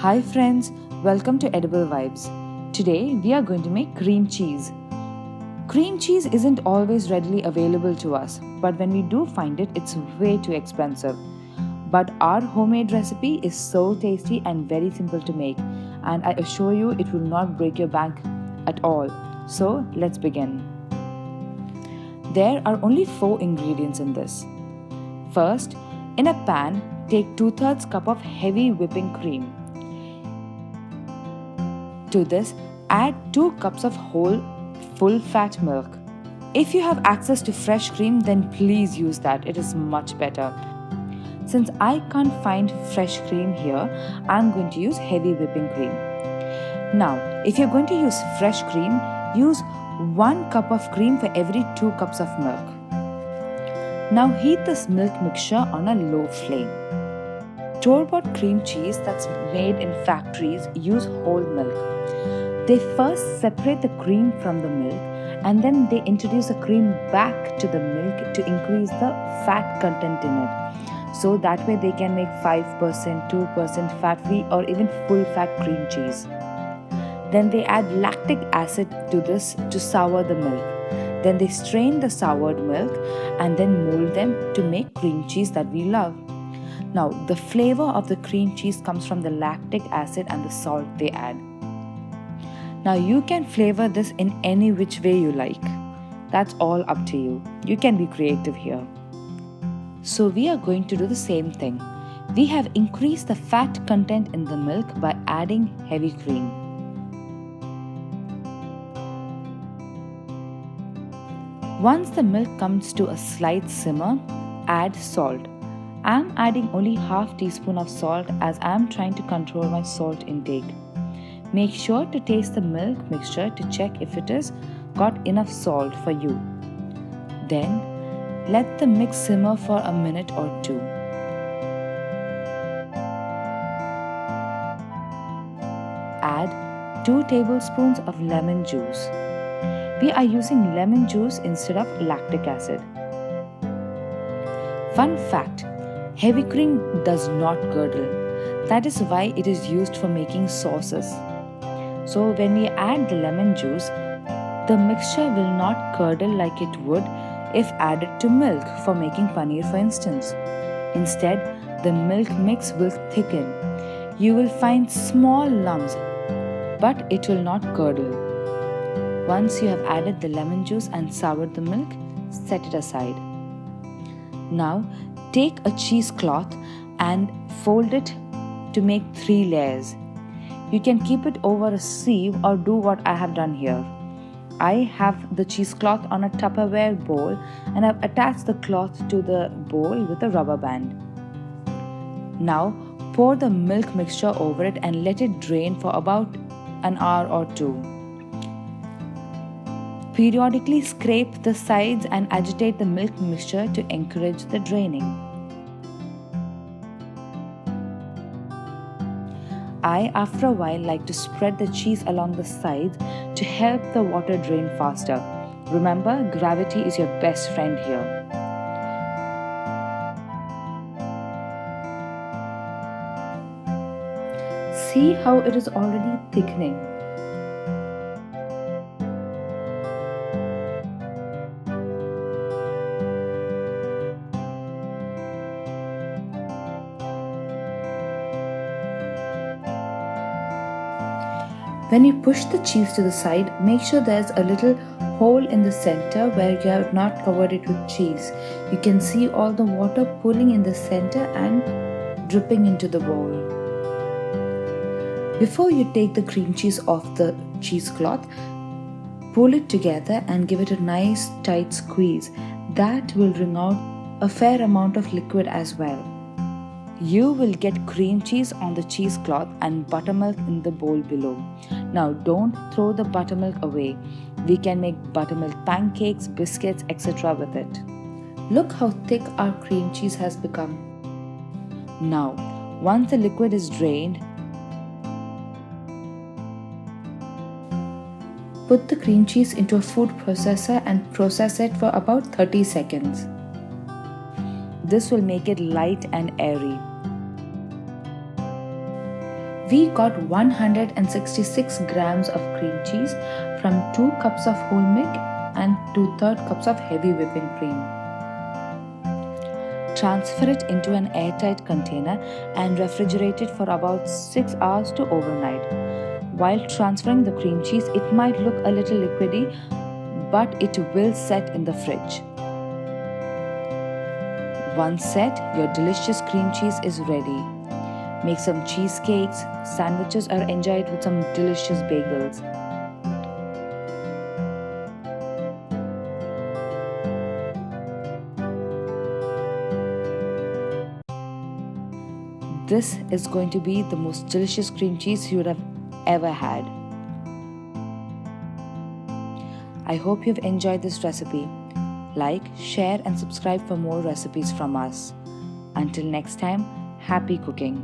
Hi friends, welcome to Edible Vibes. Today we are going to make cream cheese. Cream cheese isn't always readily available to us, but when we do find it, it's way too expensive. But our homemade recipe is so tasty and very simple to make, and I assure you it will not break your bank at all. So let's begin. There are only 4 ingredients in this. First, in a pan, take 2/3 cup of heavy whipping cream. To this, add 2 cups of whole, full fat milk. If you have access to fresh cream, then please use that, it is much better. Since I can't find fresh cream here, I'm going to use heavy whipping cream. Now, if you're going to use fresh cream, use 1 cup of cream for every 2 cups of milk. Now heat this milk mixture on a low flame. Store-bought cream cheese that's made in factories use whole milk. They first separate the cream from the milk and then they introduce the cream back to the milk to increase the fat content in it. So that way they can make 5%, 2% fat-free or even full-fat cream cheese. Then they add lactic acid to this to sour the milk. Then they strain the soured milk and then mold them to make cream cheese that we love. Now, the flavor of the cream cheese comes from the lactic acid and the salt they add. Now, you can flavor this in any which way you like. That's all up to you. You can be creative here. So, we are going to do the same thing. We have increased the fat content in the milk by adding heavy cream. Once the milk comes to a slight simmer, add salt. I'm adding only half teaspoon of salt as I'm trying to control my salt intake. Make sure to taste the milk mixture to check if it has got enough salt for you. Then, let the mix simmer for a minute or 2. Add 2 tablespoons of lemon juice. We are using lemon juice instead of lactic acid. Fun fact, heavy cream does not curdle. That is why it is used for making sauces. So when we add the lemon juice, the mixture will not curdle like it would if added to milk for making paneer for instance. Instead, the milk mix will thicken. You will find small lumps, but it will not curdle. Once you have added the lemon juice and soured the milk, set it aside. Now, take a cheesecloth and fold it to make 3 layers. You can keep it over a sieve or do what I have done here. I have the cheesecloth on a Tupperware bowl and I've attached the cloth to the bowl with a rubber band. Now, pour the milk mixture over it and let it drain for about an hour or 2. Periodically scrape the sides and agitate the milk mixture to encourage the draining. I, after a while, like to spread the cheese along the sides to help the water drain faster. Remember, gravity is your best friend here. See how it is already thickening. When you push the cheese to the side, make sure there's a little hole in the center where you have not covered it with cheese. You can see all the water pooling in the center and dripping into the bowl. Before you take the cream cheese off the cheesecloth, pull it together and give it a nice tight squeeze. That will wring out a fair amount of liquid as well. You will get cream cheese on the cheesecloth and buttermilk in the bowl below. Now don't throw the buttermilk away. We can make buttermilk pancakes, biscuits, etc. with it. Look how thick our cream cheese has become. Now, once the liquid is drained, put the cream cheese into a food processor and process it for about 30 seconds. This will make it light and airy. We got 166 grams of cream cheese from 2 cups of whole milk and 2/3 cups of heavy whipping cream. Transfer it into an airtight container and refrigerate it for about 6 hours to overnight. While transferring the cream cheese, it might look a little liquidy, but it will set in the fridge. Once set, your delicious cream cheese is ready. Make some cheesecakes, sandwiches, or enjoy it with some delicious bagels. This is going to be the most delicious cream cheese you would have ever had. I hope you've enjoyed this recipe. Like, share, and subscribe for more recipes from us. Until next time, happy cooking.